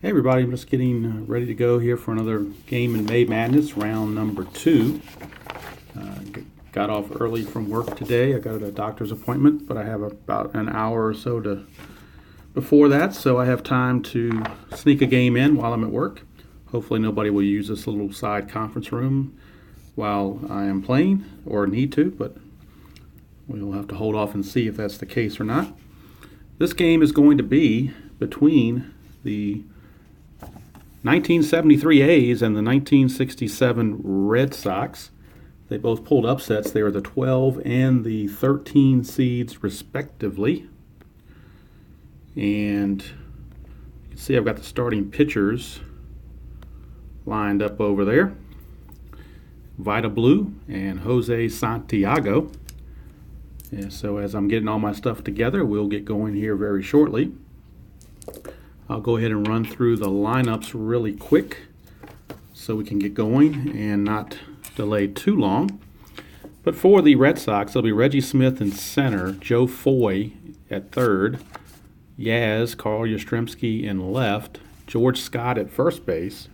Hey everybody, I'm just getting ready to go here for another game in May Madness, round number 2. Got off early from work today. I got a doctor's appointment, but I have about an hour or so before that, so I have time to sneak a game in while I'm at work. Hopefully nobody will use this little side conference room while I am playing, or need to, but we'll have to hold off and see if that's the case or not. This game is going to be between the 1973 A's and the 1967 Red Sox. They both pulled upsets. They were the 12 and the 13 seeds respectively. And you can see I've got the starting pitchers lined up over there. Vida Blue and Jose Santiago. And so as I'm getting all my stuff together, we'll get going here very shortly. I'll go ahead and run through the lineups really quick so we can get going and not delay too long. But for the Red Sox, it'll be Reggie Smith in center, Joe Foy at third, Carl Yastrzemski in left, George Scott at first base.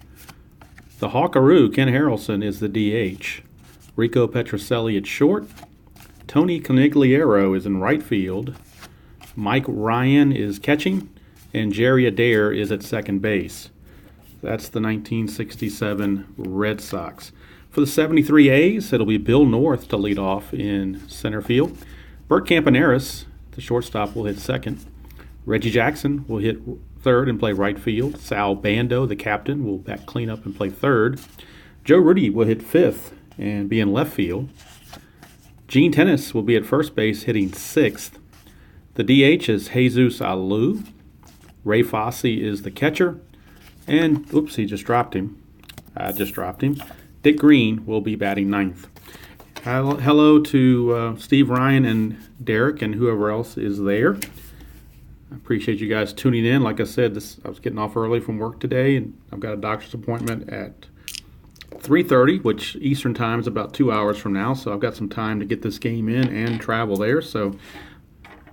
The Hawkaroo, Ken Harrelson, is the DH. Rico Petrocelli at short. Tony Conigliaro is in right field. Mike Ryan is catching. And Jerry Adair is at second base. That's the 1967 Red Sox. For the 73 A's, it'll be Bill North to lead off in center field. Bert Campaneris, the shortstop, will hit second. Reggie Jackson will hit third and play right field. Sal Bando, the captain, will back clean up and play third. Joe Rudi will hit fifth and be in left field. Gene Tennis will be at first base hitting sixth. The DH is Jesus Alou. Ray Fosse is the catcher. And, oops, he just dropped him. I just dropped him. Dick Green will be batting ninth. Hello to Steve Ryan and Derek and whoever else is there. I appreciate you guys tuning in. Like I said, I was getting off early from work today, and I've got a doctor's appointment at 3:30, which Eastern time is about 2 hours from now, so I've got some time to get this game in and travel there. So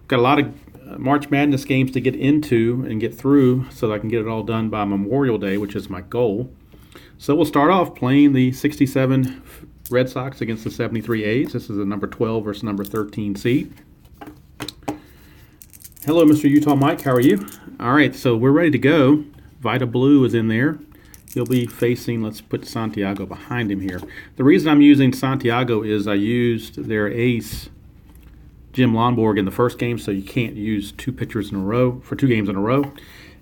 got a lot of March Madness games to get into and get through so that I can get it all done by Memorial Day, which is my goal. So we'll start off playing the 67 Red Sox against the 73 A's. This is the number 12 versus number 13 seed. Hello, Mr. Utah Mike. How are you? All right, so we're ready to go. Vida Blue is in there. He'll be facing, let's put Santiago behind him here. The reason I'm using Santiago is I used their ace, Jim Lonborg, in the first game, so you can't use two pitchers in a row for 2 games in a row.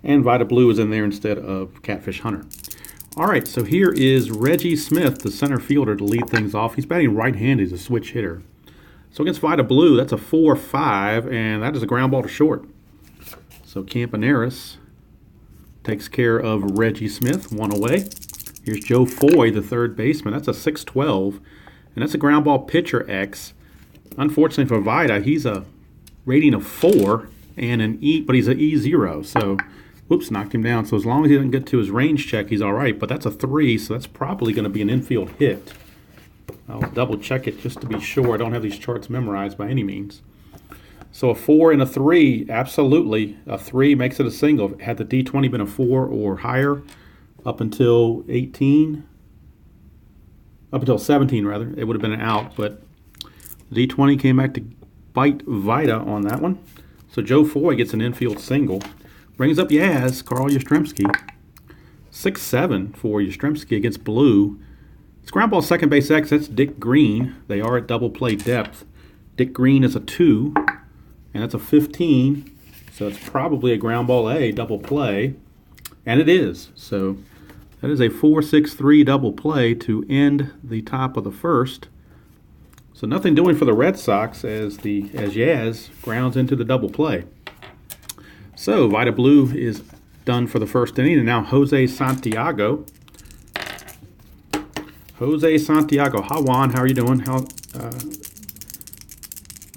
And Vida Blue is in there instead of Catfish Hunter. All right, so here is Reggie Smith, the center fielder, to lead things off. He's batting right-handed. He's a switch hitter. So against Vida Blue, that's a 4-5, and that is a ground ball to short. So Campaneris takes care of Reggie Smith, 1 away. Here's Joe Foy, the third baseman. That's a 6-12, and that's a ground ball pitcher X. Unfortunately for Vida, he's a rating of 4 and an E, but he's an E0. So, whoops, knocked him down. So as long as he doesn't get to his range check, he's all right. But that's a 3, so that's probably going to be an infield hit. I'll double check it just to be sure. I don't have these charts memorized by any means. So a 4 and a 3, absolutely. A 3 makes it a single. Had the D20 been a 4 or higher up until 17 rather, it would have been an out, but D20 came back to bite Vida on that one. So Joe Foy gets an infield single. Brings up Carl Yastrzemski. 6-7 for Yastrzemski against Blue. It's ground ball second base X. That's Dick Green. They are at double play depth. Dick Green is a 2, and that's a 15. So it's probably a ground ball A double play. And it is. So that is a 4-6-3 double play to end the top of the first. So nothing doing for the Red Sox as Yaz grounds into the double play. So Vida Blue is done for the first inning, and now Jose Santiago. Hi Juan, how are you doing?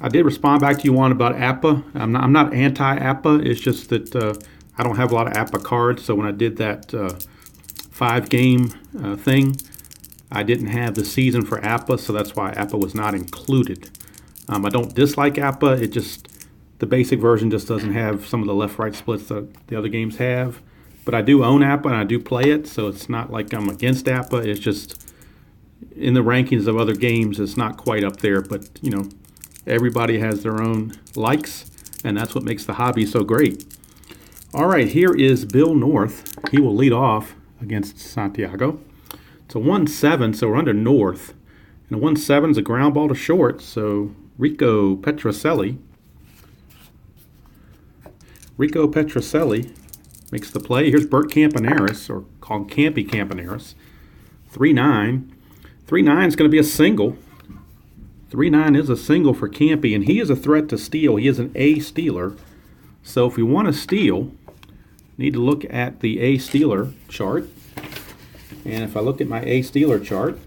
I did respond back to you, Juan, about APA. I'm not anti-APA. It's just that I don't have a lot of APA cards. So when I did that 5-game thing, I didn't have the season for APA, so that's why APA was not included. I don't dislike APA. It just, the basic version just doesn't have some of the left-right splits that the other games have. But I do own APA and I do play it, so it's not like I'm against APA. It's just in the rankings of other games, it's not quite up there. But, you know, everybody has their own likes, and that's what makes the hobby so great. All right, here is Bill North. He will lead off against Santiago. It's a 1-7, so we're under North. And a 1-7 is a ground ball to short, so Rico Petrocelli makes the play. Here's Bert Campaneris, or called Campy Campaneris. 3-9. 3-9 is going to be a single. 3-9 is a single for Campy, and he is a threat to steal. He is an A stealer. So if we want to steal, need to look at the A stealer chart. And if I look at my A stealer chart,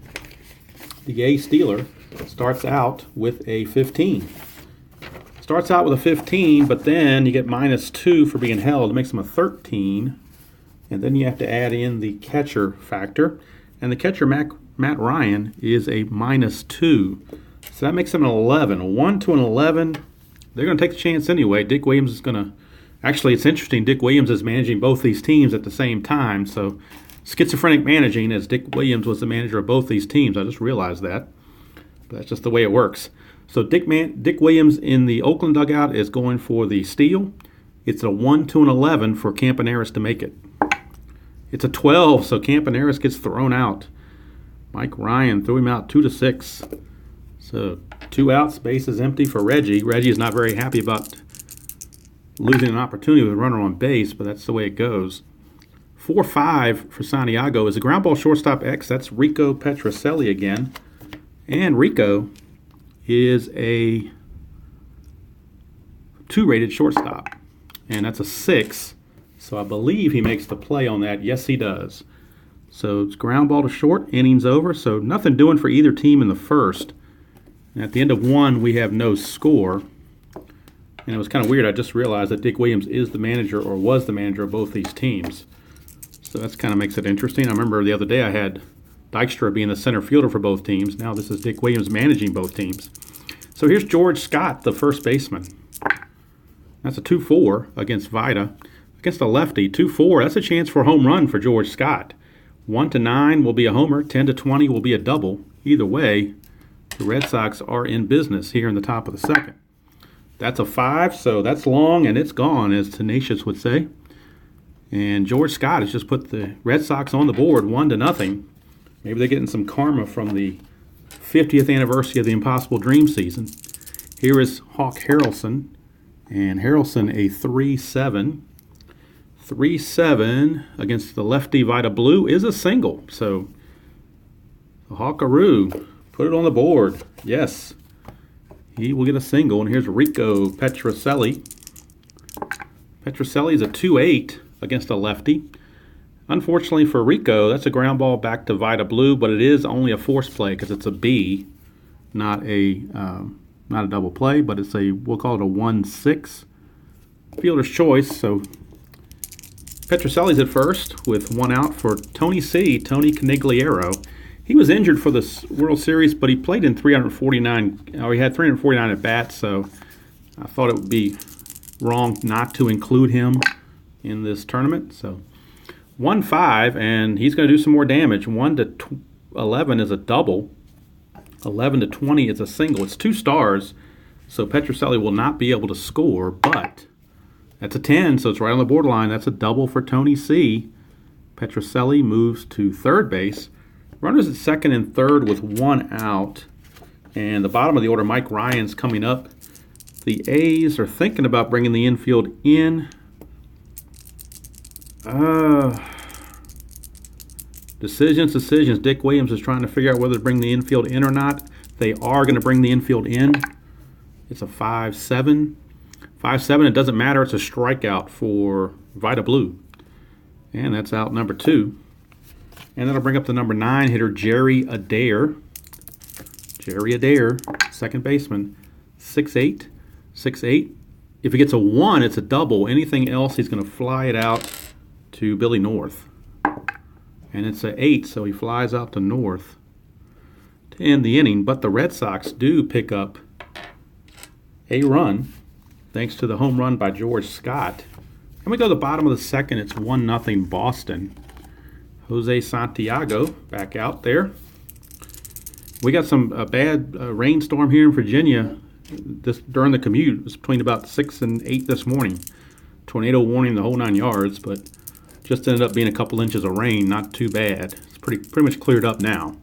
the A stealer starts out with a 15. Starts out with a 15, but then you get -2 for being held. It makes him a 13. And then you have to add in the catcher factor. And the catcher, Matt Ryan, is a -2. So that makes him an 11. A 1 to an 11. They're going to take the chance anyway. Dick Williams is going to... Actually, it's interesting. Dick Williams is managing both these teams at the same time. So schizophrenic managing, as Dick Williams was the manager of both these teams. I just realized that. But that's just the way it works. So Dick Williams in the Oakland dugout is going for the steal. It's a 1 to an 11 for Campaneris to make it. It's a 12, so Campaneris gets thrown out. Mike Ryan threw him out 2-6. So 2 outs, base is empty for Reggie. Reggie is not very happy about losing an opportunity with a runner on base, but that's the way it goes. 4-5 for Santiago is a ground ball shortstop X. That's Rico Petrocelli again. And Rico is a 2-rated shortstop. And that's a 6. So I believe he makes the play on that. Yes, he does. So it's ground ball to short, innings over. So nothing doing for either team in the first. And at the end of 1, we have no score. And it was kind of weird. I just realized that Dick Williams is the manager, or was the manager, of both these teams. So that kind of makes it interesting. I remember the other day I had Dykstra being the center fielder for both teams. Now this is Dick Williams managing both teams. So here's George Scott, the first baseman. That's a 2-4 against Vida. Against a lefty, 2-4. That's a chance for a home run for George Scott. 1 to 9 will be a homer. 10 to 20 will be a double. Either way, the Red Sox are in business here in the top of the second. That's a 5, so that's long and it's gone, as Tenacious would say. And George Scott has just put the Red Sox on the board 1-0. Maybe they're getting some karma from the 50th anniversary of the Impossible Dream season. Here is Hawk Harrelson. And Harrelson a 3-7. 3-7 against the lefty Vida Blue is a single. So the Hawkaroo put it on the board. Yes, he will get a single. And here's Rico Petrocelli. Petrocelli is a 2-8 against a lefty. Unfortunately for Rico, that's a ground ball back to Vida Blue, but it is only a force play because it's a B, not a double play, but it's we'll call it a 1-6. Fielder's choice. So Petrocelli's at first with 1 out for Tony Conigliaro. He was injured for the World Series, but he played in 349. He had 349 at bats, so I thought it would be wrong not to include him in this tournament. So 1-5, and he's going to do some more damage. 1 to 11 is a double. 11 to 20 is a single. It's 2 stars, so Petrocelli will not be able to score, but that's a 10, so it's right on the borderline. That's a double for Tony C. Petrocelli moves to third base. Runners at second and third with 1 out. And the bottom of the order, Mike Ryan's coming up. The A's are thinking about bringing the infield in. Decisions. Dick Williams is trying to figure out whether to bring the infield in or not. They are going to bring the infield in. It's a 5-7. 5-7, it doesn't matter. It's a strikeout for Vida Blue. And that's out number 2. And that'll bring up the number 9 hitter, Jerry Adair. Jerry Adair, second baseman. 6'8". 6'8". If he gets a 1, it's a double. Anything else, he's going to fly it out to Billy North. And it's an 8, so he flies out to North to end the inning. But the Red Sox do pick up a run, thanks to the home run by George Scott. And we go to the bottom of the second. It's 1-0 Boston. Jose Santiago back out there. We got some bad rainstorm here in Virginia during the commute. It was between about 6 and 8 this morning. Tornado warning, the whole 9 yards, but just ended up being a couple inches of rain. Not too bad. It's pretty much cleared up now.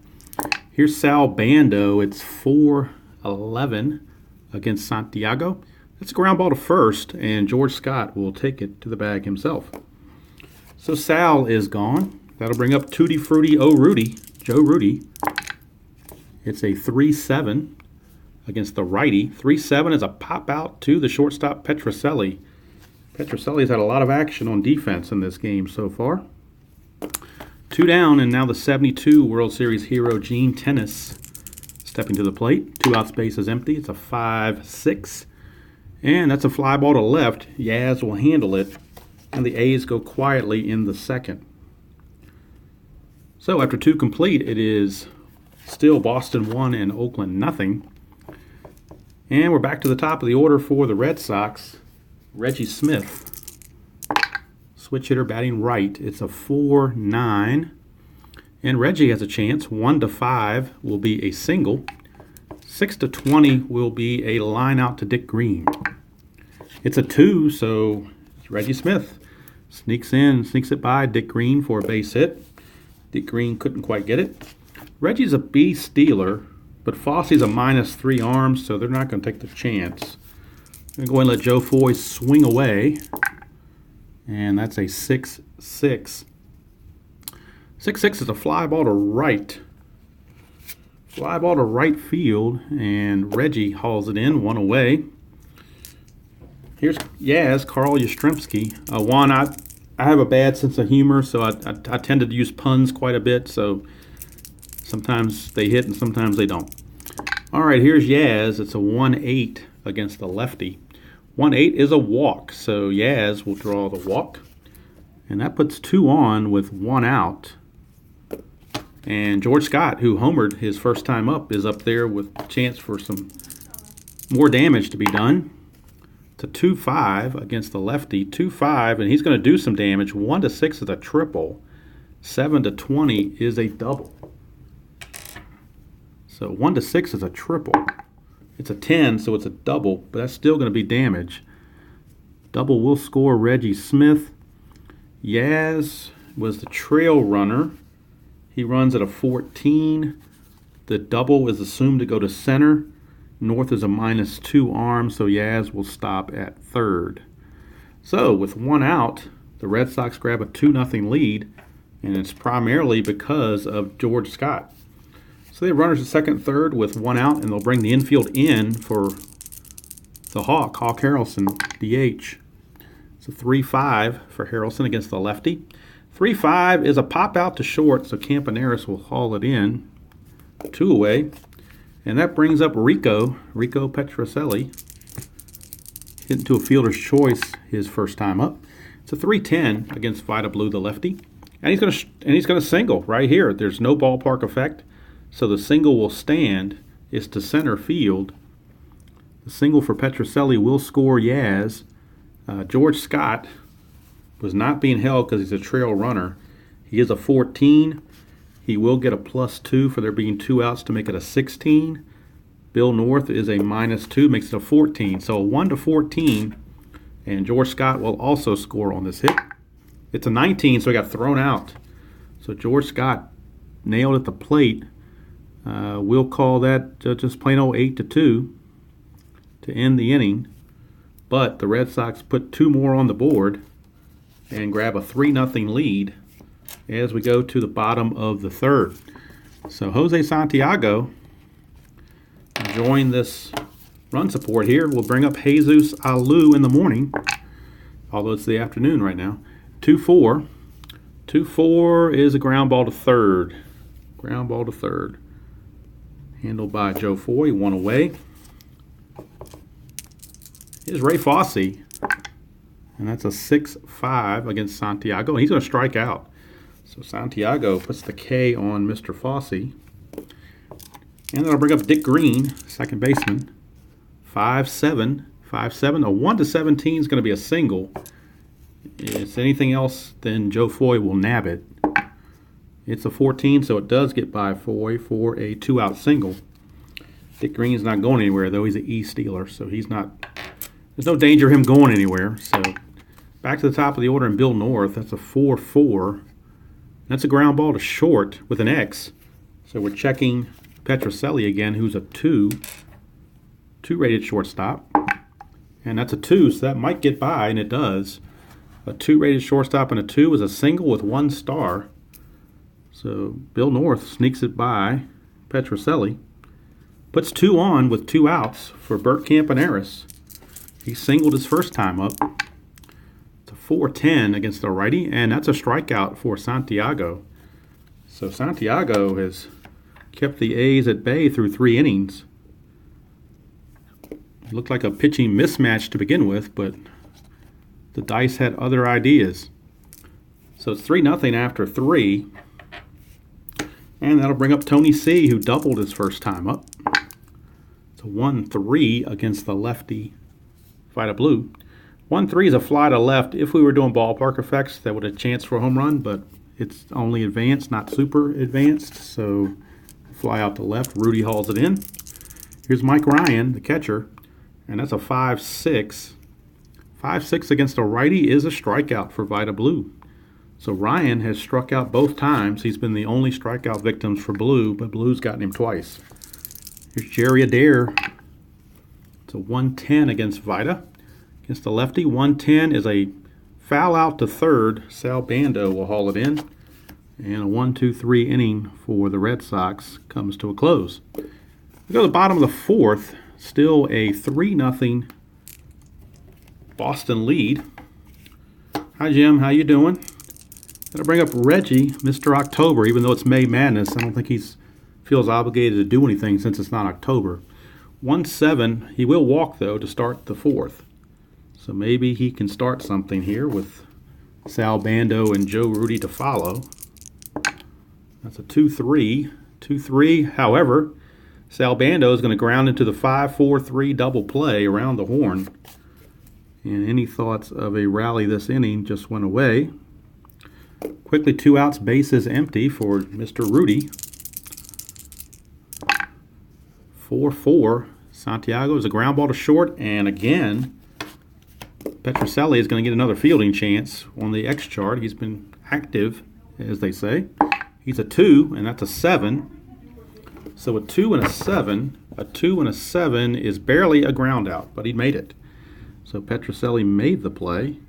Here's Sal Bando. It's 4-11 against Santiago. It's a ground ball to first, and George Scott will take it to the bag himself. So Sal is gone. That'll bring up Tutti Frutti Joe Rudy. It's a 3-7 against the righty. 3-7 is a pop out to the shortstop Petrocelli. Petrocelli's had a lot of action on defense in this game so far. 2 down, and now the 72 World Series hero Gene Tennis stepping to the plate. 2 outs, base is empty. It's a 5-6. And that's a fly ball to left. Yaz will handle it, and the A's go quietly in the second. So after 2 complete, it is still Boston 1 and Oakland nothing. And we're back to the top of the order for the Red Sox. Reggie Smith, switch hitter batting right. It's a 4-9. And Reggie has a chance. 1-5 will be a single. 6-20 will be a line out to Dick Green. It's a 2, so Reggie Smith sneaks it by Dick Green for a base hit. Dick Green couldn't quite get it. Reggie's a B stealer, but Fosse's a -3 arms, so they're not going to take the chance. I'm going to go ahead and let Joe Foy swing away, and that's a 6-6. 6-6 is a fly ball to right. Fly ball to right field, and Reggie hauls it in, 1 away. Here's Yaz, Carl Yastrzemski. Juan, I have a bad sense of humor, so I tend to use puns quite a bit, so sometimes they hit and sometimes they don't. All right, here's Yaz. It's a 1-8 against the lefty. 1-8 is a walk, so Yaz will draw the walk. And that puts 2 on with 1 out. And George Scott, who homered his first time up, is up there with a chance for some more damage to be done. It's a 2-5 against the lefty. 2-5, and he's going to do some damage. 1-6 is a triple. 7-20 is a double. So 1-6 is a triple. It's a 10, so it's a double, but that's still going to be damage. Double will score Reggie Smith. Yaz was the trail runner. He runs at a 14. The double is assumed to go to center. North is a -2 arm, so Yaz will stop at third. So with 1 out, the Red Sox grab a 2-0 lead, and it's primarily because of George Scott. So they have runners at second, third with 1 out, and they'll bring the infield in for the Hawk Harrelson, DH. It's a 3-5 for Harrelson against the lefty. 3-5 is a pop out to short, so Campaneris will haul it in. 2 away. And that brings up Rico Petrocelli, hitting to a fielder's choice his first time up. It's a 3-10 against Vida Blue, the lefty. And he's going to single right here. There's no ballpark effect, so the single will stand. It's to center field. The single for Petrocelli will score Yaz. George Scott was not being held because he's a trail runner. He is a 14. He will get a +2 for there being 2 outs to make it a 16. Bill North is a -2, makes it a 14. So a 1-14, and George Scott will also score on this hit. It's a 19, so he got thrown out. So George Scott nailed at the plate. We'll call that just plain old 8-2 to end the inning. But the Red Sox put 2 more on the board and grab a 3-0 lead as we go to the bottom of the third. So Jose Santiago joined this run support here. We'll bring up Jesus Alou in the morning, although it's the afternoon right now. 2-4. 2-4 is a ground ball to third. Ground ball to third. Handled by Joe Foy, 1 away. Here's Ray Fosse, and that's a 6-5 against Santiago, and he's going to strike out. So Santiago puts the K on Mr. Fosse. And then I'll bring up Dick Green, second baseman. 5-7. 5-7. A 1-17 is going to be a single. If it's anything else, then Joe Foy will nab it. It's a 14, so it does get by Foy for a 2-out single. Dick Green's not going anywhere, though. He's an E stealer, so he's not. There's no danger of him going anywhere. So back to the top of the order, and Bill North. That's a 4-4. That's a ground ball to short with an X. So we're checking Petrocelli again, who's a 2-rated shortstop. And that's a 2, so that might get by, and it does. A 2-rated shortstop and a 2 is a single with 1 star. So Bill North sneaks it by Petrocelli. Puts 2 on with 2 outs for Bert Campaneris. He singled his first time up. It's a 4-10 against the righty, and that's a strikeout for Santiago. So Santiago has kept the A's at bay through 3 innings. It looked like a pitching mismatch to begin with, but the dice had other ideas. So it's 3-0 after 3. And that'll bring up Tony C., who doubled his first time up. It's a 1-3 against the lefty Vida Blue. 1-3 is a fly to left. If we were doing ballpark effects, that would have a chance for a home run, but it's only advanced, not super advanced. So fly out to left. Rudy hauls it in. Here's Mike Ryan, the catcher, and that's a 5-6. 5-6 against a righty is a strikeout for Vida Blue. So Ryan has struck out both times. He's been the only strikeout victims for Blue, but Blue's gotten him twice. Here's Jerry Adair. It's a 1-10 against Vida. Against the lefty, 1-10 is a foul out to third. Sal Bando will haul it in. And a 1-2-3 inning for the Red Sox comes to a close. We go to the bottom of the 4th. Still a 3-0 Boston lead. Hi, Jim. How you doing? Going to bring up Reggie, Mr. October, even though it's May Madness. I don't think he feels obligated to do anything since it's not October. 1-7. He will walk, though, to start the 4th. So maybe he can start something here with Sal Bando and Joe Rudy to follow. That's a 2-3. 2-3. However, Sal Bando is going to ground into the 5-4-3 double play around the horn. And any thoughts of a rally this inning just went away. Quickly, 2 outs, bases empty for Mr. Rudy. 4-4. Santiago is a ground ball to short, and again, Petrocelli is going to get another fielding chance on the X chart. He's been active, as they say. He's a 2, and that's a 7. So a 2 and a 7. A 2 and a 7 is barely a ground out, but he made it. So Petrocelli made the play.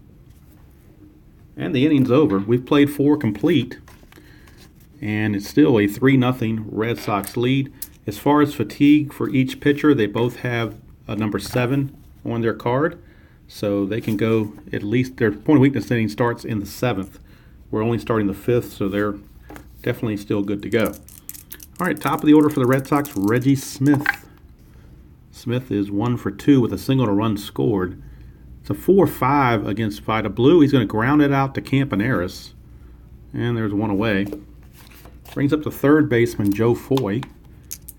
And the inning's over. We've played 4 complete, and it's still a 3-0 Red Sox lead. As far as fatigue for each pitcher, they both have a number 7 on their card, so they can go at least their point of weakness inning starts in the 7th. We're only starting the 5th, so they're definitely still good to go. All right, top of the order for the Red Sox, Reggie Smith. Smith is 1 for 2 with a single and a run scored. It's a 4-5 against Vida Blue. He's going to ground it out to Campaneris. And there's 1 away. Brings up the third baseman, Joe Foy.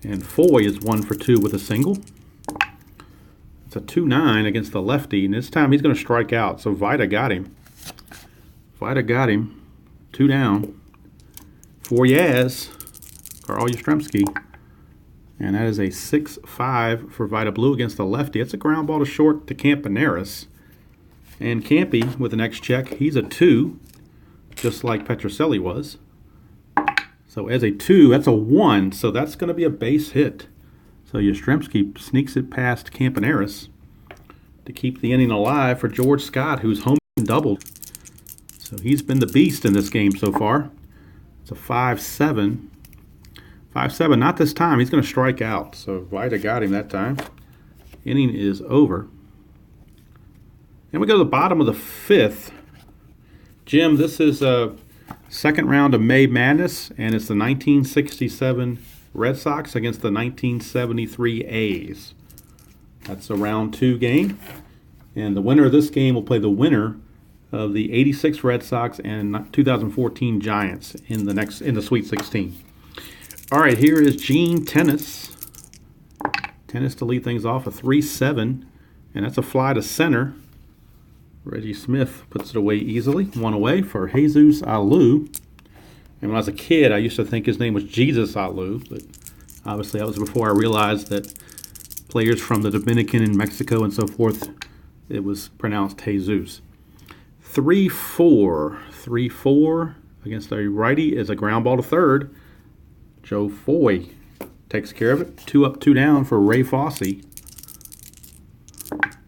And Foy is 1 for 2 with a single. It's a 2-9 against the lefty. And this time he's going to strike out. So Vida got him. 2 down. For Yaz, Carl Yastrzemski. And that is a 6-5 for Vida Blue against the lefty. It's a ground ball to short to Campaneris. And Campy with the next check, he's a 2, just like Petrocelli was. So as a 2, that's a 1, so that's going to be a base hit. So Yastrzemski sneaks it past Campaneris to keep the inning alive for George Scott, who's home and doubled. So he's been the beast in this game so far. It's a 5-7. 5-7, not this time. He's going to strike out. So Vida got him that time. Inning is over. And we go to the bottom of the 5th. Jim, this is a second round of May Madness, and it's the 1967 Red Sox against the 1973 A's. That's a round 2 game. And the winner of this game will play the winner of the 86 Red Sox and 2014 Giants in the Sweet 16. All right, here is Gene Tennis. Tennis to lead things off, a 3-7, and that's a fly to center. Reggie Smith puts it away easily. One away for Jesus Alou. And when I was a kid, I used to think his name was Jesus Alou, but obviously that was before I realized that players from the Dominican and Mexico and so forth, it was pronounced Jesus. 3-4. 3-4 against a righty is a ground ball to third. Joe Foy takes care of it. 2 up, 2 down for Ray Fosse.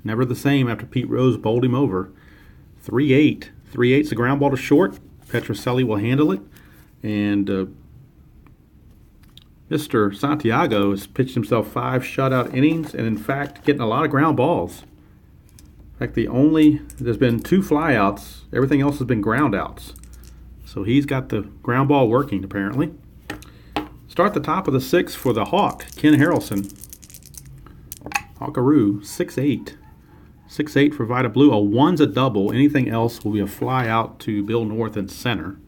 Never the same after Pete Rose bowled him over. 3-8. 3-8's a ground ball to short. Petrocelli will handle it. And Mr. Santiago has pitched himself 5 shutout innings and, in fact, getting a lot of ground balls. In fact, there's been 2 flyouts. Everything else has been ground outs. So he's got the ground ball working, apparently. Start the top of the 6th for the Hawk, Ken Harrelson. Hawkaroo, 6-8. 6-8 for Vida Blue. A 1's a double. Anything else will be a fly out to Bill North in center.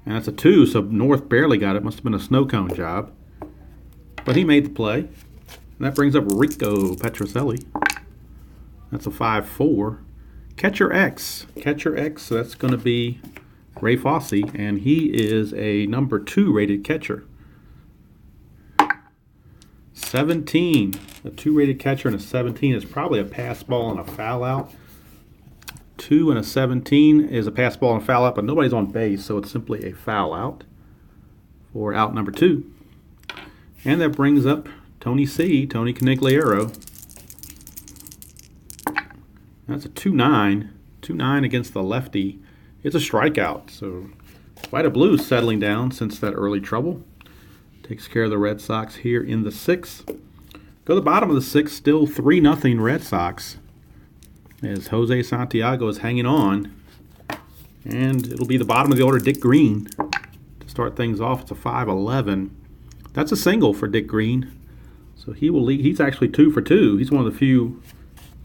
And that's a 2, so North barely got it. Must have been a snow cone job. But he made the play. And that brings up Rico Petrocelli. That's a 5-4. Catcher X. Catcher X, so that's going to be Ray Fosse, and he is a number 2 rated catcher. 17. A 2 rated catcher and a 17 is probably a pass ball and a foul out. 2 and a 17 is a pass ball and a foul out, but nobody's on base, so it's simply a foul out for out number 2. And that brings up Tony Canigliaro. That's a 2-9. 2-9 against the lefty. It's a strikeout, so Vida Blue settling down since that early trouble. Takes care of the Red Sox here in the 6th. Go to the bottom of the 6th, still 3-0 Red Sox, as Jose Santiago is hanging on. And it'll be the bottom of the order, Dick Green. To start things off, it's a 5-11. That's a single for Dick Green. So he will lead. He's actually 2 for 2. He's one of the few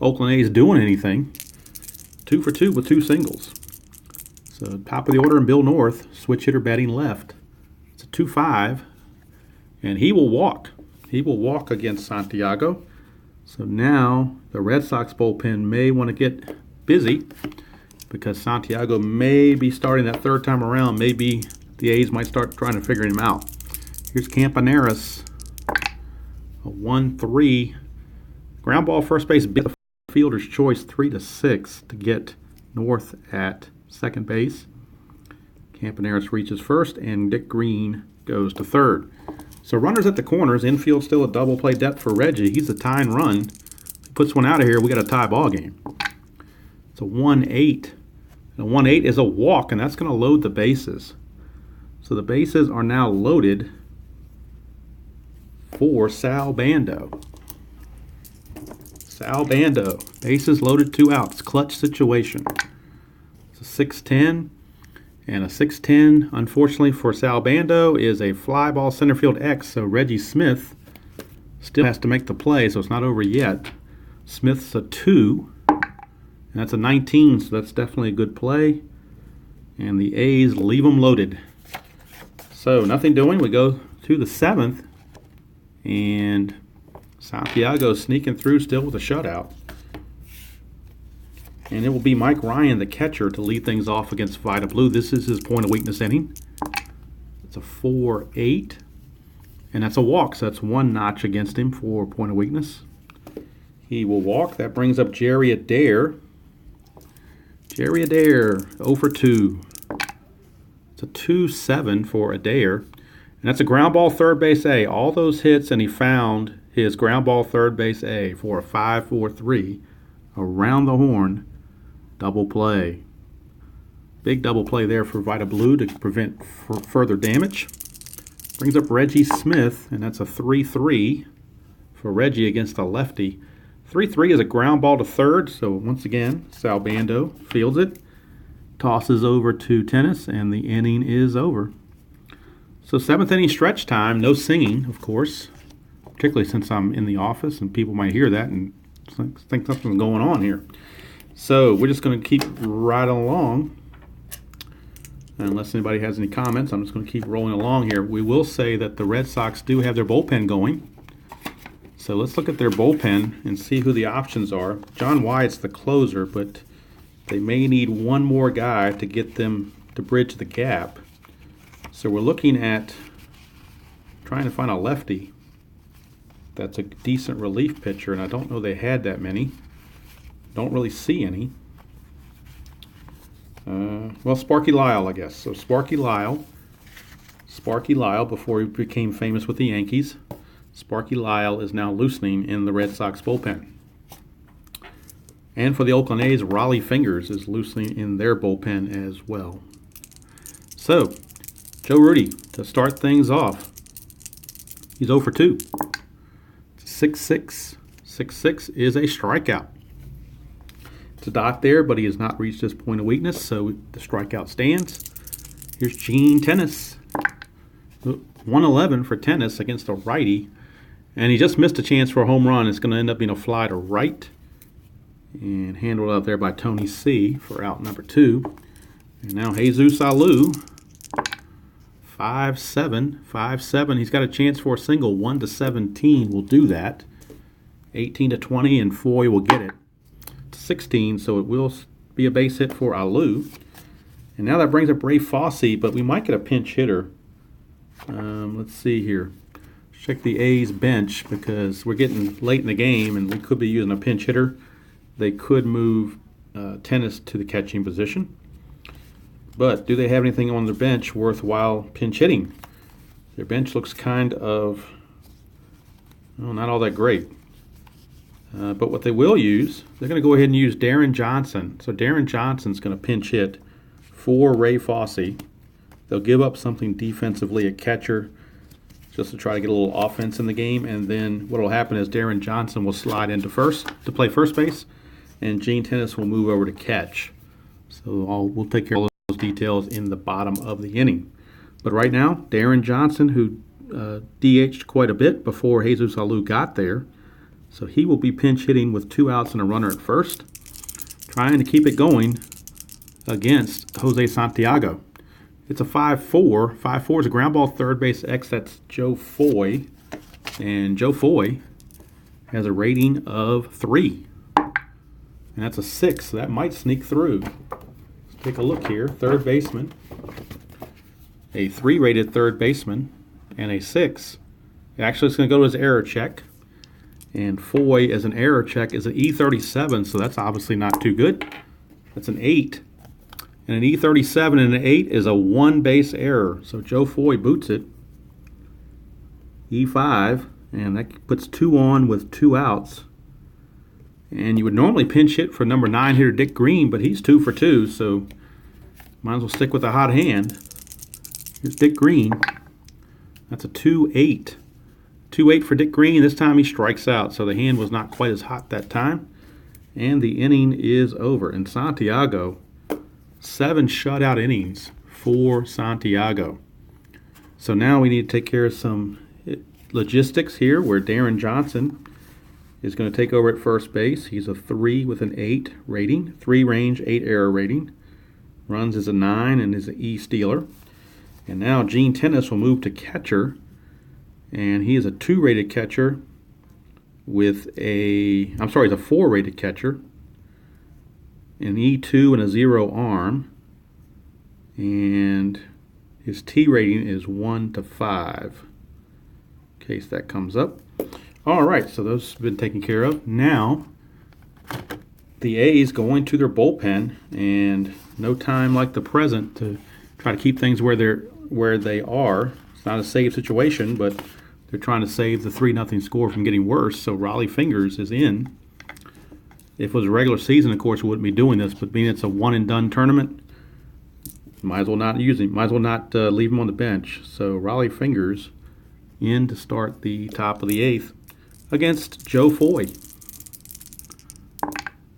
Oakland A's doing anything. 2 for 2 with 2 singles. So top of the order, and Bill North, switch hitter batting left. It's a 2-5. And he will walk. He will walk against Santiago. So now the Red Sox bullpen may want to get busy because Santiago may be starting that 3rd time around. Maybe the A's might start trying to figure him out. Here's Campaneris. A 1-3. Ground ball first base, fielder's choice, 3-6 to get North at second base. Campaneris reaches first, and Dick Green goes to third. So runners at the corners, infield still a double play depth for Reggie. He's a tying run. If he puts one out of here, we got a tie ball game. It's a 1-8. And a 1-8 is a walk, and that's going to load the bases. So the bases are now loaded for Sal Bando. Sal Bando, bases loaded, 2 outs, clutch situation. It's a 6-10, and a 6-10, unfortunately for Sal Bando, is a fly ball center field X, so Reggie Smith still has to make the play, so it's not over yet. Smith's a 2, and that's a 19, so that's definitely a good play. And the A's leave them loaded. So nothing doing, we go to the 7th, and Santiago sneaking through still with a shutout. And it will be Mike Ryan, the catcher, to lead things off against Vida Blue. This is his point of weakness inning. It's a 4-8. And that's a walk, so that's 1 notch against him for point of weakness. He will walk. That brings up Jerry Adair. Jerry Adair, 0 for 2. It's a 2-7 for Adair. And that's a ground ball third base A. All those hits, and he found his ground ball third base A for a 5-4-3 around the horn double play. Big double play there for Vida Blue to prevent further damage. Brings up Reggie Smith, and that's a 3-3 for Reggie against a lefty. 3-3 is a ground ball to third, so once again, Sal Bando fields it, tosses over to Tennis, and the inning is over. So 7th inning stretch time, no singing, of course, particularly since I'm in the office and people might hear that and think something's going on here. So we're just going to keep riding along. Unless anybody has any comments, I'm just going to keep rolling along here. We will say that the Red Sox do have their bullpen going. So let's look at their bullpen and see who the options are. John Wyatt's the closer, but they may need one more guy to get them to bridge the gap. So we're looking at trying to find a lefty that's a decent relief pitcher, and I don't know they had that many. Don't really see any. Well, Sparky Lyle, I guess. So Sparky Lyle, before he became famous with the Yankees, Sparky Lyle is now loosening in the Red Sox bullpen. And for the Oakland A's, Raleigh Fingers is loosening in their bullpen as well. So, Joe Rudy, to start things off, he's 0 for 2. 6-6. 6-6 is a strikeout. It's a dot there, but he has not reached his point of weakness, so the strikeout stands. Here's Gene Tennis. 111 for Tennis against a righty. And he just missed a chance for a home run. It's going to end up being a fly to right. And handled out there by Tony C. for out number 2. And now Jesus Alou. 5-7. He's got a chance for a single. 1-17 will do that. 18-20, and Foy will get it. 16, so it will be a base hit for Alou. And now that brings up Ray Fosse, but we might get a pinch hitter. Let's see here. Check the A's bench because we're getting late in the game and we could be using a pinch hitter. They could move Tennis to the catching position. But do they have anything on their bench worthwhile pinch hitting? Their bench looks kind of, well, not all that great. But what they will use, they're going to go ahead and use Darren Johnson. So Darren Johnson's going to pinch hit for Ray Fosse. They'll give up something defensively at catcher just to try to get a little offense in the game. And then what will happen is Darren Johnson will slide into first to play first base, and Gene Tennis will move over to catch. So we'll take care of all those details in the bottom of the inning. But right now, Darren Johnson, who DH'd quite a bit before Jesus Alou got there, so he will be pinch hitting with 2 outs and a runner at first, trying to keep it going against Jose Santiago. It's a 5-4. 5-4 is a ground ball third base X. That's Joe Foy. And Joe Foy has a rating of 3. And that's a 6, so that might sneak through. Let's take a look here. Third baseman. A 3-rated third baseman. And a 6. Actually, it's going to go to his error check. And Foy, as an error check, is an E37, so that's obviously not too good. That's an 8. And an E37 and an 8 is a 1-base error. So Joe Foy boots it. E5, and that puts 2 on with 2 outs. And you would normally pinch hit for number 9 hitter Dick Green, but he's 2 for 2, so might as well stick with a hot hand. Here's Dick Green. That's a 2-8. 2-8 for Dick Green. This time he strikes out, so the hand was not quite as hot that time. And the inning is over. And Santiago, 7 shutout innings for Santiago. So now we need to take care of some logistics here where Darren Johnson is going to take over at first base. He's a 3 with an 8 rating, 3 range, 8 error rating. Runs is a 9 and is an E stealer. And now Gene Tennis will move to catcher. And he is a 2-rated catcher with he's a 4-rated catcher. An E2 and a 0 arm. And his T rating is 1-5. In case that comes up. All right, so those have been taken care of. Now, the A's going to their bullpen, and no time like the present to try to keep things where they are. It's not a save situation, but they're trying to save the 3-0 score from getting worse. So Raleigh Fingers is in. If it was a regular season, of course, we wouldn't be doing this. But being it's a one-and-done tournament, might as well not use him. Might as well not leave him on the bench. So Raleigh Fingers in to start the top of the 8th against Joe Foy.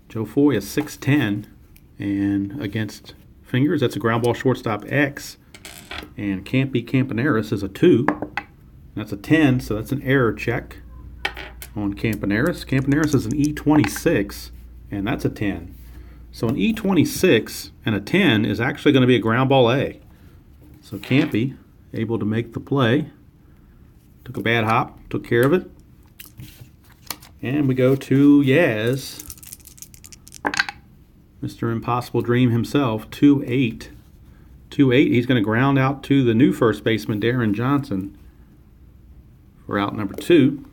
Joe Foy is 6'10", and against Fingers, that's a ground ball shortstop X. And Campy Campaneris is a 2. That's a 10, so that's an error check on Campaneris. Campaneris is an E26, and that's a 10. So an E26 and a 10 is actually going to be a ground ball A. So Campy able to make the play. Took a bad hop, took care of it. And we go to Yaz. Mr. Impossible Dream himself, 2-8. 2-8. He's going to ground out to the new first baseman, Darren Johnson, for out number 2.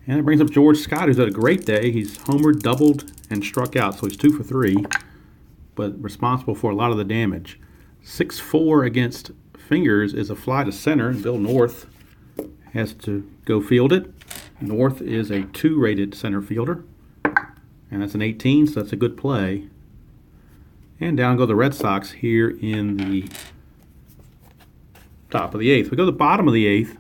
And it brings up George Scott, who's had a great day. He's homered, doubled, and struck out, so he's 2 for 3, but responsible for a lot of the damage. 6-4 against Fingers is a fly to center, and Bill North has to go field it. North is a 2-rated center fielder, and that's an 18, so that's a good play. And down go the Red Sox here in the top of the 8th. We go to the bottom of the 8th.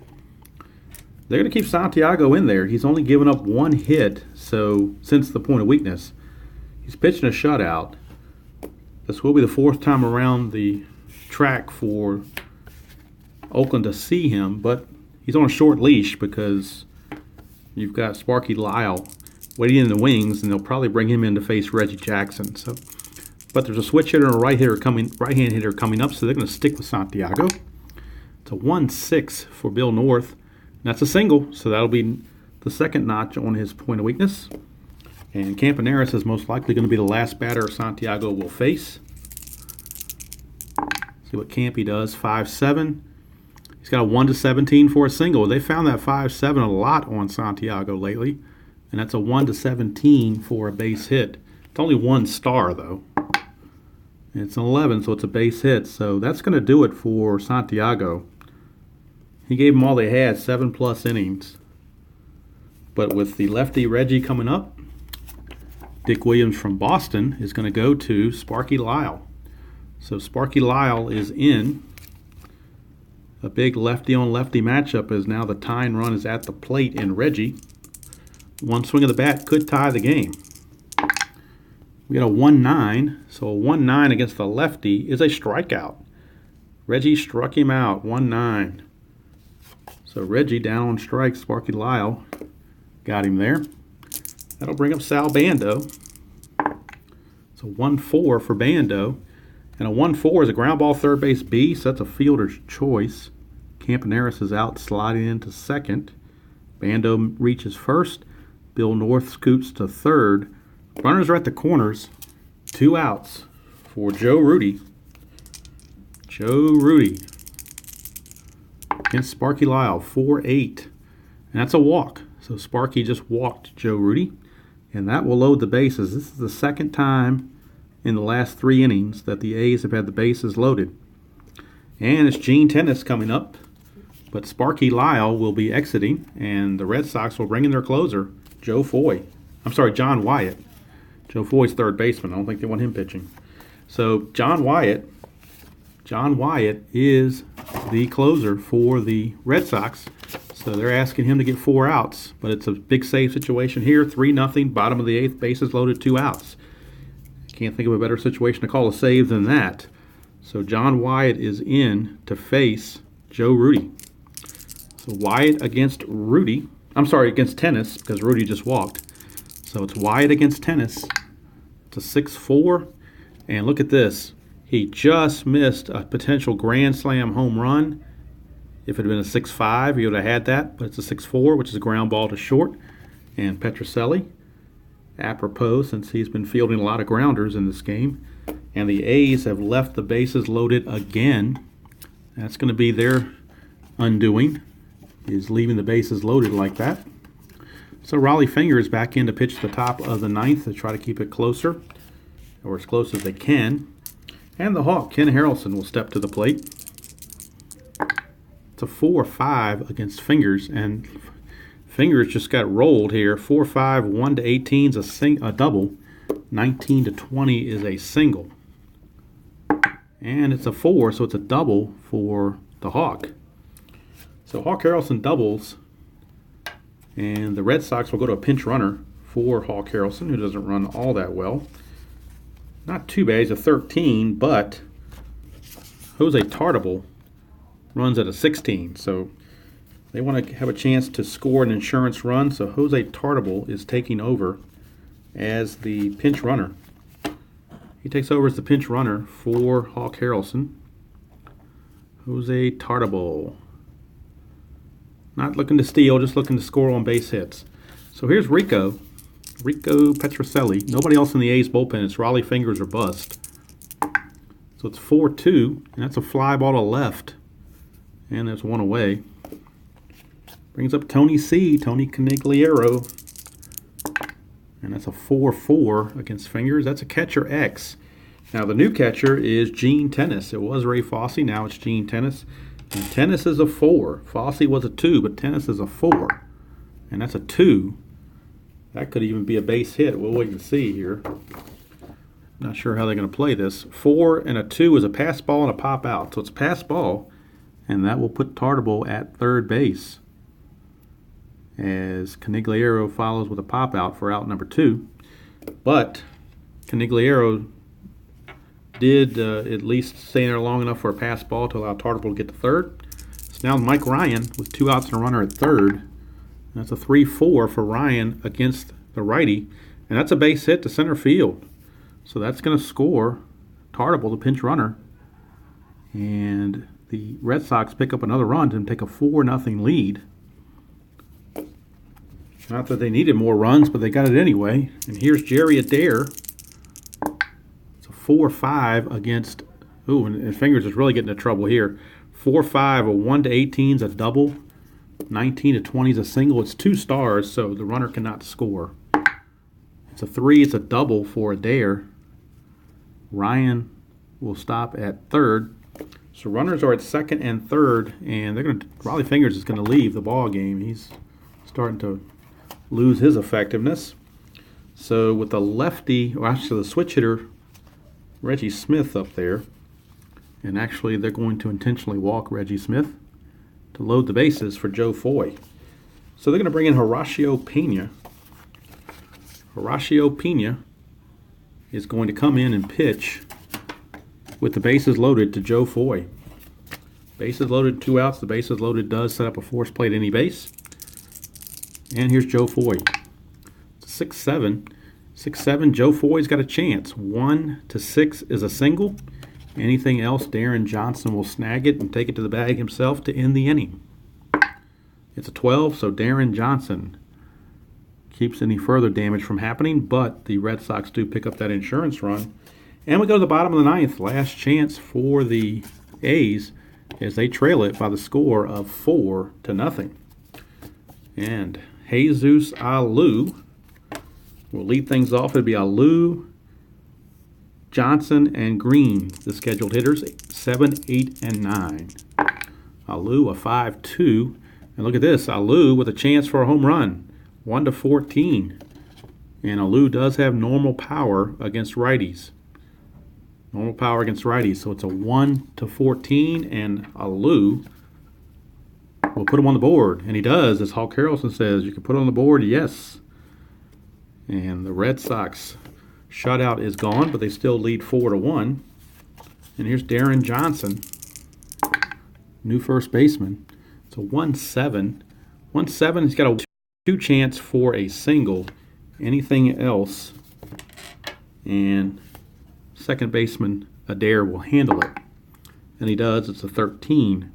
They're going to keep Santiago in there. He's only given up 1 hit since the point of weakness. He's pitching a shutout. This will be the 4th time around the track for Oakland to see him, but he's on a short leash because you've got Sparky Lyle waiting in the wings, and they'll probably bring him in to face Reggie Jackson. But there's a switch hitter and a right-hand hitter coming up, so they're going to stick with Santiago. It's a 1-6 for Bill North. And that's a single, so that'll be the 2nd notch on his point of weakness. And Campaneris is most likely going to be the last batter Santiago will face. See what Campy does. 5-7. He's got a 1-17 for a single. They found that 5-7 a lot on Santiago lately, and that's a 1-17 for a base hit. It's only 1 star, though. It's an 11, so it's a base hit. So that's going to do it for Santiago. He gave them all they had, 7+ innings. But with the lefty Reggie coming up, Dick Williams from Boston is going to go to Sparky Lyle. So Sparky Lyle is in. A big lefty-on-lefty matchup as now the tying run is at the plate in Reggie. 1 swing of the bat could tie the game. We got a 1-9, so a 1-9 against the lefty is a strikeout. Reggie struck him out, 1-9. So Reggie down on strike, Sparky Lyle got him there. That'll bring up Sal Bando. So 1-4 for Bando. And a 1-4 is a ground ball third base B, so that's a fielder's choice. Campaneris is out, sliding into second. Bando reaches first. Bill North scoots to third. Runners are at the corners. 2 outs for Joe Rudi. Joe Rudi against Sparky Lyle, 4-8. And that's a walk. So Sparky just walked Joe Rudi. And that will load the bases. This is the 2nd time in the last 3 innings that the A's have had the bases loaded. And it's Gene Tennis coming up. But Sparky Lyle will be exiting, and the Red Sox will bring in their closer, John Wyatt. Joe Foy's third baseman. I don't think they want him pitching. So John Wyatt is the closer for the Red Sox. So they're asking him to get 4 outs, but it's a big save situation here. 3-0, bottom of the 8th, bases loaded, 2 outs. Can't think of a better situation to call a save than that. So John Wyatt is in to face Joe Rudi. So Wyatt against Tennis, because Rudi just walked. So it's Wyatt against Tennis. It's a 6-4. And look at this. He just missed a potential grand slam home run. If it had been a 6-5, he would have had that. But it's a 6-4, which is a ground ball to short. And Petrocelli, apropos, since he's been fielding a lot of grounders in this game. And the A's have left the bases loaded again. That's going to be their undoing, is leaving the bases loaded like that. So Raleigh Finger is back in to pitch the top of the 9th to try to keep it closer, or as close as they can. And the Hawk, Ken Harrelson, will step to the plate. It's a 4-5 against Fingers, and Fingers just got rolled here. 4-5, 1-18 is a double. 19-20 is a single. And it's a 4, so it's a double for the Hawk. So Hawk Harrelson doubles, and the Red Sox will go to a pinch runner for Hawk Harrelson, who doesn't run all that well. Not too bad. He's a 13, but Jose Tartable runs at a 16, so they want to have a chance to score an insurance run. So Jose Tartable is taking over as the pinch runner. He takes over as the pinch runner for Hawk Harrelson. Jose Tartable. Not looking to steal, just looking to score on base hits. So here's Rico. Rico Petrocelli. Nobody else in the A's bullpen. It's Raleigh Fingers or bust. So it's 4-2, and that's a fly ball to left. And there's one away. Brings up Tony C, Tony Canigliaro. And that's a 4-4 against Fingers. That's a catcher X. Now the new catcher is Gene Tennis. It was Ray Fosse, now it's Gene Tennis. And Tennis is a 4. Fosse was a 2, but Tennis is a 4. And that's a 2. That could even be a base hit. We'll wait and see here. Not sure how they're going to play this. 4 and a 2 is a pass ball and a pop out. So it's pass ball, and that will put Tartable at third base as Canigliaro follows with a pop out for out number 2. But Canigliaro did at least stay there long enough for a pass ball to allow Tartable to get to third. So now Mike Ryan with 2 outs and a runner at third. That's a 3-4 for Ryan against the righty, and that's a base hit to center field. So that's going to score Tartable, the pinch runner. And the Red Sox pick up another run to take a 4-0 lead. Not that they needed more runs, but they got it anyway. And here's Jerry Adair. It's a 4-5 against... Ooh, and Fingers is really getting into trouble here. 4-5, a 1-18 is a double. 19-20 is a single. It's 2 stars, so the runner cannot score. It's a 3, it's a double for Adair. Ryan will stop at third. So runners are at second and third, and they're going to... Raleigh Fingers is going to leave the ball game. He's starting to lose his effectiveness. So with the lefty, or actually the switch hitter, Reggie Smith up there, and actually they're going to intentionally walk Reggie Smith to load the bases for Joe Foy. So they're going to bring in Horacio Pena. Horacio Pena is going to come in and pitch with the bases loaded to Joe Foy. Bases loaded, 2 outs. The bases loaded does set up a force play at any base. And here's Joe Foy. 6-7. 6-7. Joe Foy's got a chance. 1-6 is a single. Anything else, Darren Johnson will snag it and take it to the bag himself to end the inning. It's a 12, so Darren Johnson keeps any further damage from happening, but the Red Sox do pick up that insurance run. And we go to the bottom of the 9th. Last chance for the A's as they trail it by the score of 4-0. And Jesus Alou will lead things off. It'll be Alou, Johnson, and Green, the scheduled hitters, 7, 8, and 9. Alou, a 5-2. And look at this, Alou with a chance for a home run, 1-14. And Alou does have normal power against righties. Normal power against righties, so it's a 1-14, and Alou will put him on the board. And he does, as Hawk Harrelson says, you can put it on the board, yes. And the Red Sox shutout is gone, but they still lead 4-1. And here's Darren Johnson, new first baseman. It's a 1-7. 1-7, he's got a 2 chance for a single. Anything else, and second baseman Adair will handle it. And he does, it's a 13.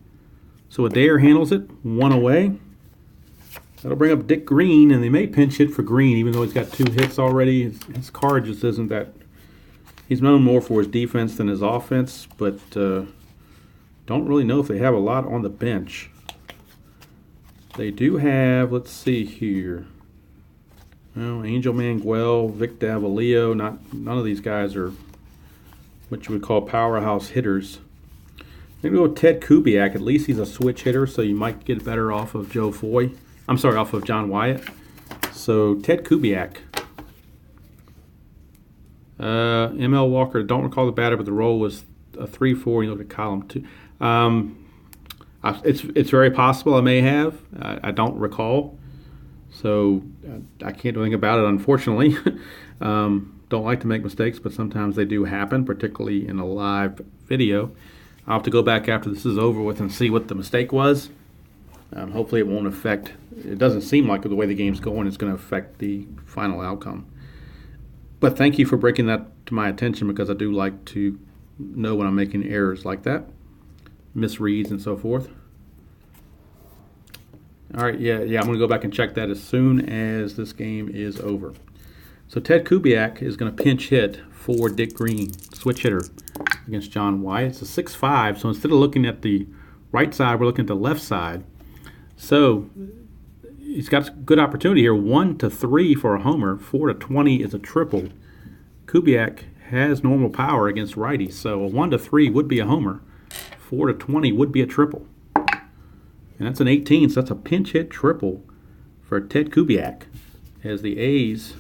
So Adair handles it, 1 away. That'll bring up Dick Green, and they may pinch hit for Green, even though he's got 2 hits already. His card just isn't that... He's known more for his defense than his offense, but don't really know if they have a lot on the bench. They do have, let's see here. Well, Angel Manguel, Vic Davalillo, none of these guys are what you would call powerhouse hitters. Maybe go with Ted Kubiak. At least he's a switch hitter, so you might get better off of Joe Foy. I'm sorry, off of John Wyatt. So Ted Kubiak. M.L. Walker, don't recall the batter, but the roll was a 3-4. You look at column 2. It's very possible I may have. I don't recall. So I can't do anything about it, unfortunately. Don't like to make mistakes, but sometimes they do happen, particularly in a live video. I'll have to go back after this is over with and see what the mistake was. Hopefully it won't affect, it doesn't seem like the way the game's going it's going to affect the final outcome. But thank you for breaking that to my attention, because I do like to know when I'm making errors like that, misreads and so forth. All right, yeah, I'm going to go back and check that as soon as this game is over. So Ted Kubiak is going to pinch hit for Dick Green, switch hitter, against John Wyatt. It's a 6-5, so instead of looking at the right side, we're looking at the left side. So he's got a good opportunity here. 1-3 for a homer, 4-20 is a triple. Kubiak has normal power against righties, so a 1-3 would be a homer. 4-20 would be a triple. And that's an 18, so that's a pinch hit triple for Ted Kubiak. As the A's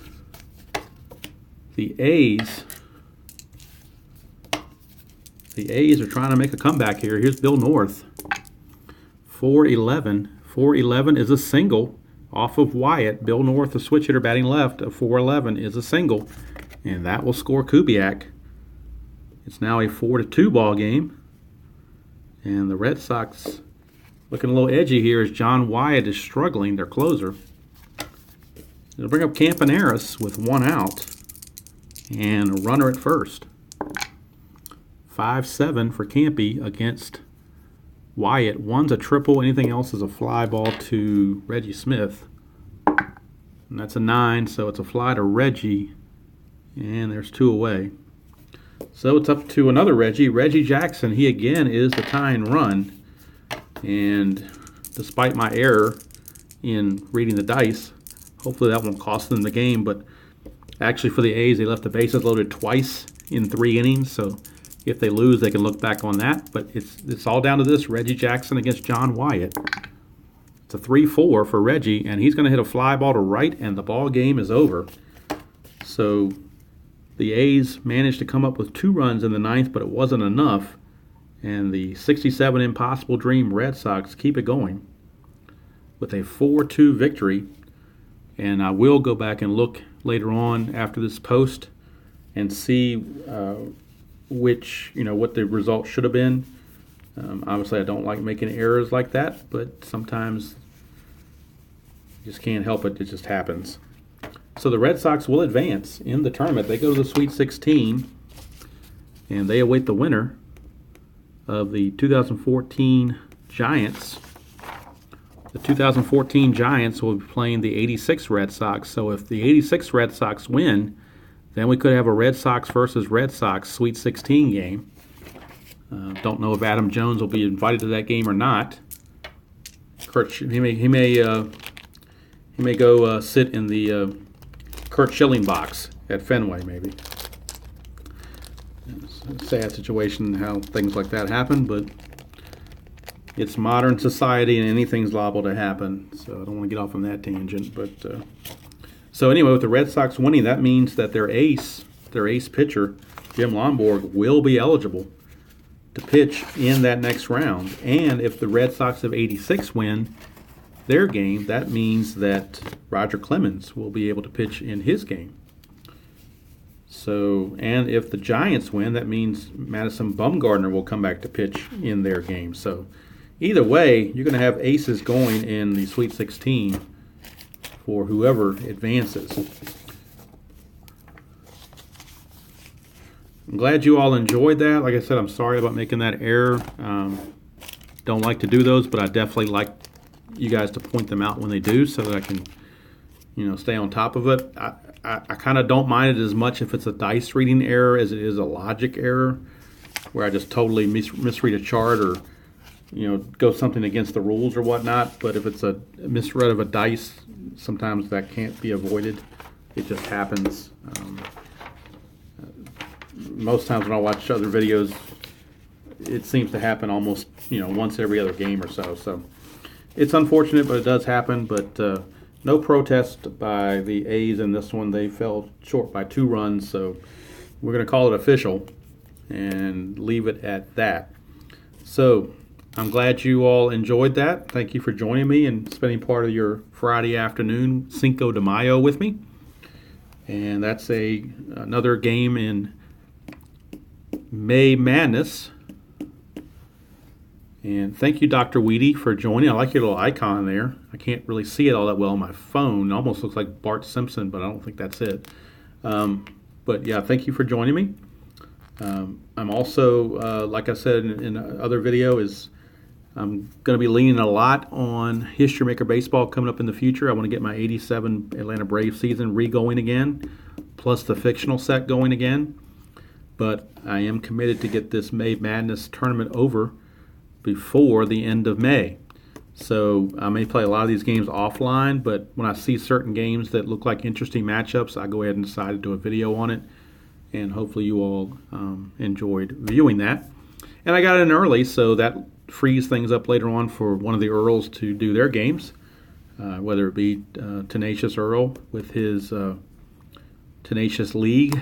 are trying to make a comeback here. Here's Bill North. 4-11. 4-11 is a single off of Wyatt. Bill North, the switch hitter batting left, a 4-11 is a single. And that will score Kubiak. It's now a 4-2 ball game. And the Red Sox looking a little edgy here as John Wyatt is struggling, their closer. They'll bring up Campaneris with 1 out and a runner at first. 5-7 for Campy against Wyatt. 1's a triple, anything else is a fly ball to Reggie Smith. And that's a 9, so it's a fly to Reggie. And there's 2 away. So it's up to another Reggie Jackson. He again is the tying run. And despite my error in reading the dice, hopefully that won't cost them the game. But actually for the A's, they left the bases loaded twice in 3 innings. So if they lose, they can look back on that. But it's all down to this, Reggie Jackson against John Wyatt. It's a 3-4 for Reggie, and he's going to hit a fly ball to right, and the ball game is over. So the A's managed to come up with 2 runs in the 9th, but it wasn't enough. And the 67 impossible dream Red Sox keep it going with a 4-2 victory. And I will go back and look later on after this post and see what the result should have been. Obviously, I don't like making errors like that, but sometimes you just can't help it. It just happens. So the Red Sox will advance in the tournament. They go to the Sweet 16, and they await the winner of the 2014 Giants. The 2014 Giants will be playing the 86 Red Sox. So if the 86 Red Sox win, then we could have a Red Sox versus Red Sox Sweet 16 game. Don't know if Adam Jones will be invited to that game or not. He may go sit in the Kurt Schilling box at Fenway, maybe. It's a sad situation how things like that happen, but it's modern society and anything's liable to happen. So I don't want to get off on that tangent. But so anyway, with the Red Sox winning, that means that their ace pitcher, Jim Lonborg, will be eligible to pitch in that next round. And if the Red Sox of 86 win their game, that means that Roger Clemens will be able to pitch in his game. So, and if the Giants win, that means Madison Bumgarner will come back to pitch in their game. So either way, you're going to have aces going in the Sweet 16 for whoever advances. I'm glad you all enjoyed that. Like I said, I'm sorry about making that error. Don't like to do those, but I definitely like you guys to point them out when they do so that I can, stay on top of it. I kind of don't mind it as much if it's a dice reading error as it is a logic error where I just totally misread a chart or, go something against the rules or whatnot. But if it's a misread of a dice, sometimes that can't be avoided. It just happens. Most times when I watch other videos, it seems to happen almost, once every other game or so. So it's unfortunate, but it does happen. But no protest by the A's in this one. They fell short by 2 runs, so we're going to call it official and leave it at that. So I'm glad you all enjoyed that. Thank you for joining me and spending part of your Friday afternoon, Cinco de Mayo, with me. And that's another game in May Madness. And thank you, Dr. Weedy, for joining. I like your little icon there. I can't really see it all that well on my phone. It almost looks like Bart Simpson, but I don't think that's it. But yeah, thank you for joining me. I'm also, like I said in other video, I'm going to be leaning a lot on History Maker Baseball coming up in the future. I want to get my 87 Atlanta Braves season re-going again, plus the fictional set going again. But I am committed to get this May Madness tournament over before the end of May. So I may play a lot of these games offline, but when I see certain games that look like interesting matchups, I go ahead and decide to do a video on it. And hopefully you all enjoyed viewing that. And I got it in early, so that frees things up later on for one of the Earls to do their games, whether it be Tenacious Earl with his Tenacious League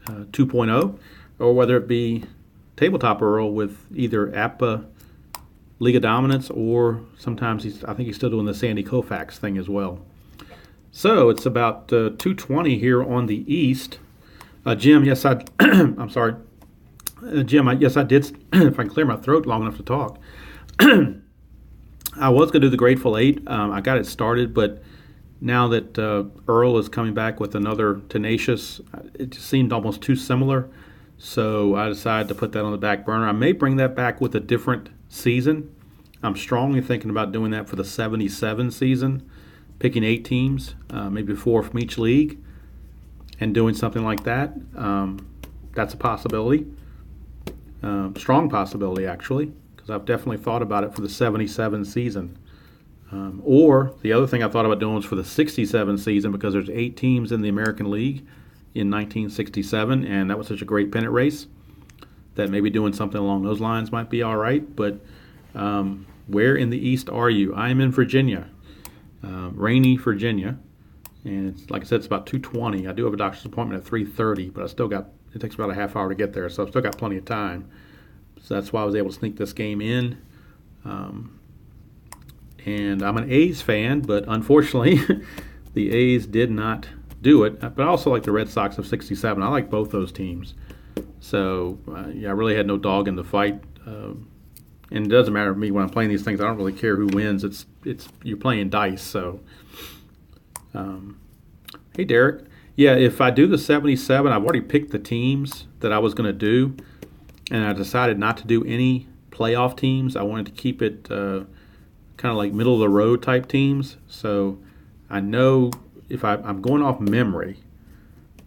2.0, or whether it be Tabletop Earl with either APA League of Dominance, or sometimes I think he's still doing the Sandy Koufax thing as well. So it's about 2:20 here on the East. Jim, yes, I'm sorry. Jim, yes, I did. If I can clear my throat long enough to talk. I was going to do the Grateful Eight. I got it started, but now that Earl is coming back with another Tenacious, it just seemed almost too similar. So I decided to put that on the back burner. I may bring that back with a different season. I'm strongly thinking about doing that for the 77 season, picking 8 teams, maybe 4 from each league, and doing something like that. That's a possibility. Strong possibility, actually, because I've definitely thought about it for the 77 season. Or the other thing I thought about doing was for the 67 season, because there's 8 teams in the American League in 1967, and that was such a great pennant race that maybe doing something along those lines might be all right. But where in the East are you? I am in Virginia, rainy Virginia, and it's, like I said, it's about 2:20. I do have a doctor's appointment at 3:30, but it takes about a half hour to get there, so I've still got plenty of time. So that's why I was able to sneak this game in. And I'm an A's fan, but unfortunately, the A's did not do it. But I also like the Red Sox of '67. I like both those teams. So, I really had no dog in the fight. And it doesn't matter to me when I'm playing these things. I don't really care who wins. It's you're playing dice. So, hey, Derek. Yeah, if I do the 77, I've already picked the teams that I was going to do. And I decided not to do any playoff teams. I wanted to keep it kind of like middle-of-the-road type teams. So I know if I'm going off memory,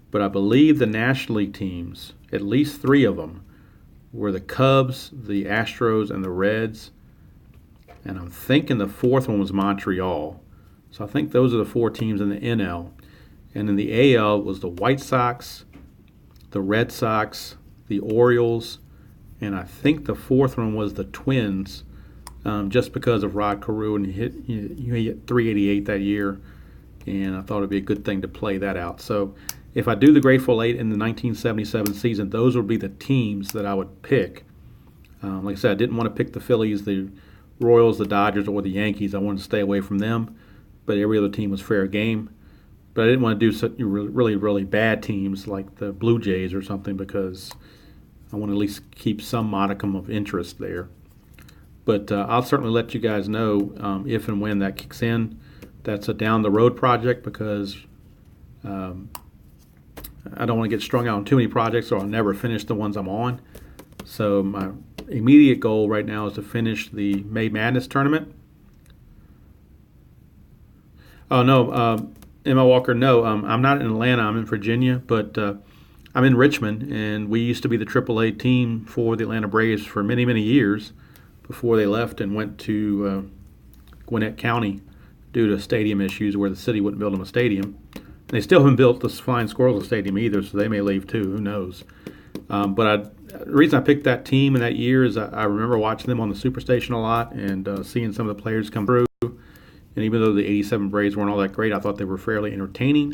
but I believe the National League teams, at least 3 of them, were the Cubs, the Astros, and the Reds. And I'm thinking the 4th one was Montreal. So I think those are the 4 teams in the NL. And in the AL was the White Sox, the Red Sox, the Orioles, and I think the 4th one was the Twins, just because of Rod Carew, and he hit 388 that year, and I thought it'd be a good thing to play that out. So if I do the Grateful Eight in the 1977 season, those would be the teams that I would pick. Like I said, I didn't want to pick the Phillies, the Royals, the Dodgers, or the Yankees. I wanted to stay away from them, but every other team was fair game. But I didn't want to do such really, really bad teams like the Blue Jays or something, because I want to at least keep some modicum of interest there. But I'll certainly let you guys know if and when that kicks in. That's a down-the-road project, because I don't want to get strung out on too many projects, or I'll never finish the ones I'm on. So my immediate goal right now is to finish the May Madness tournament. Oh, no, Emma Walker, no, I'm not in Atlanta. I'm in Virginia, but I'm in Richmond, and we used to be the AAA team for the Atlanta Braves for many, many years before they left and went to Gwinnett County due to stadium issues where the city wouldn't build them a stadium. They still haven't built the Flying Squirrels Stadium either, so they may leave too. Who knows? But the reason I picked that team in that year is I remember watching them on the Superstation a lot and seeing some of the players come through. And even though the 87 Braves weren't all that great, I thought they were fairly entertaining.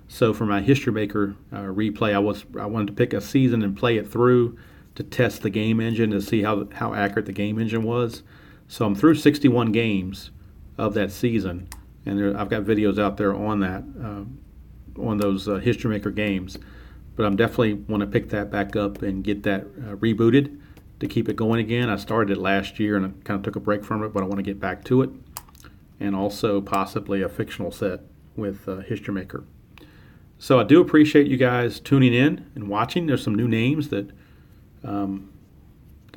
So for my History Maker replay, I wanted to pick a season and play it through to test the game engine to see how accurate the game engine was. So I'm through 61 games of that season, and I've got videos out there on that, on those History Maker games. But I'm definitely want to pick that back up and get that rebooted to keep it going again. I started it last year and I kind of took a break from it, but I want to get back to it. And also possibly a fictional set with History Maker. So I do appreciate you guys tuning in and watching. There's some new names that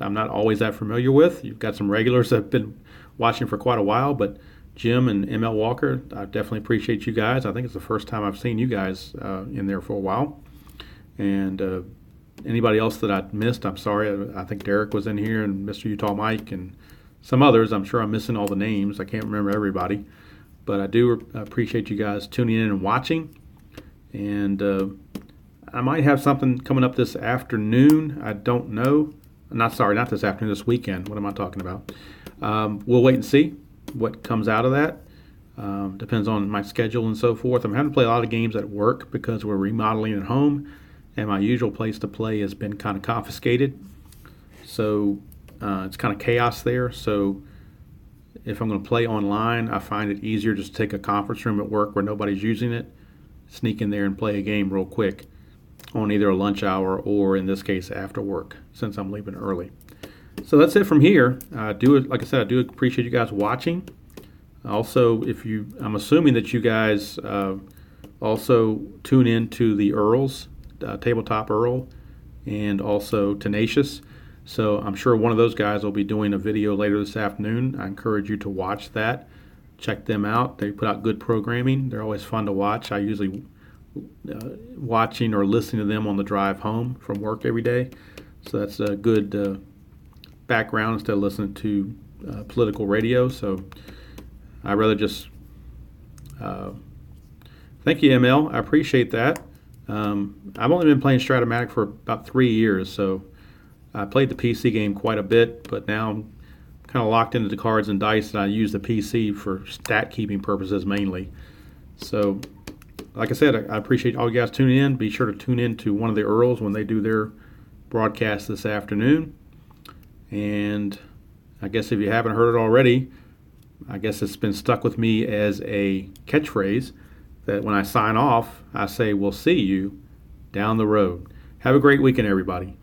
I'm not always that familiar with. You've got some regulars that have been watching for quite a while, but Jim and ML Walker, I definitely appreciate you guys. I think it's the first time I've seen you guys in there for a while. And anybody else that I missed, I'm sorry. I think Derek was in here, and Mr. Utah Mike, and some others. I'm sure I'm missing all the names. I can't remember everybody. But I do appreciate you guys tuning in and watching. And I might have something coming up this afternoon. I don't know. Not this afternoon, this weekend. What am I talking about? We'll wait and see what comes out of that. Depends on my schedule and so forth. I'm having to play a lot of games at work because we're remodeling at home, and my usual place to play has been kind of confiscated. So it's kind of chaos there. So if I'm going to play online, I find it easier just to take a conference room at work where nobody's using it, sneak in there and play a game real quick on either a lunch hour or, in this case, after work, since I'm leaving early. So that's it from here. Like I said, I do appreciate you guys watching. Also, I'm assuming that you guys also tune in to the Earls, Tabletop Earl, and also Tenacious. So I'm sure one of those guys will be doing a video later this afternoon. I encourage you to watch that. Check them out. They put out good programming. They're always fun to watch. I usually watching or listening to them on the drive home from work every day. So that's a good background instead of listening to political radio. So I'd rather just thank you, ML. I appreciate that. I've only been playing Strat-O-Matic for about 3 years, so I played the PC game quite a bit, but now I'm kind of locked into the cards and dice, and I use the PC for stat keeping purposes mainly. So, like I said, I appreciate all you guys tuning in. Be sure to tune in to one of the Earls when they do their broadcast this afternoon. And I guess if you haven't heard it already, I guess it's been stuck with me as a catchphrase that when I sign off, I say, we'll see you down the road. Have a great weekend, everybody.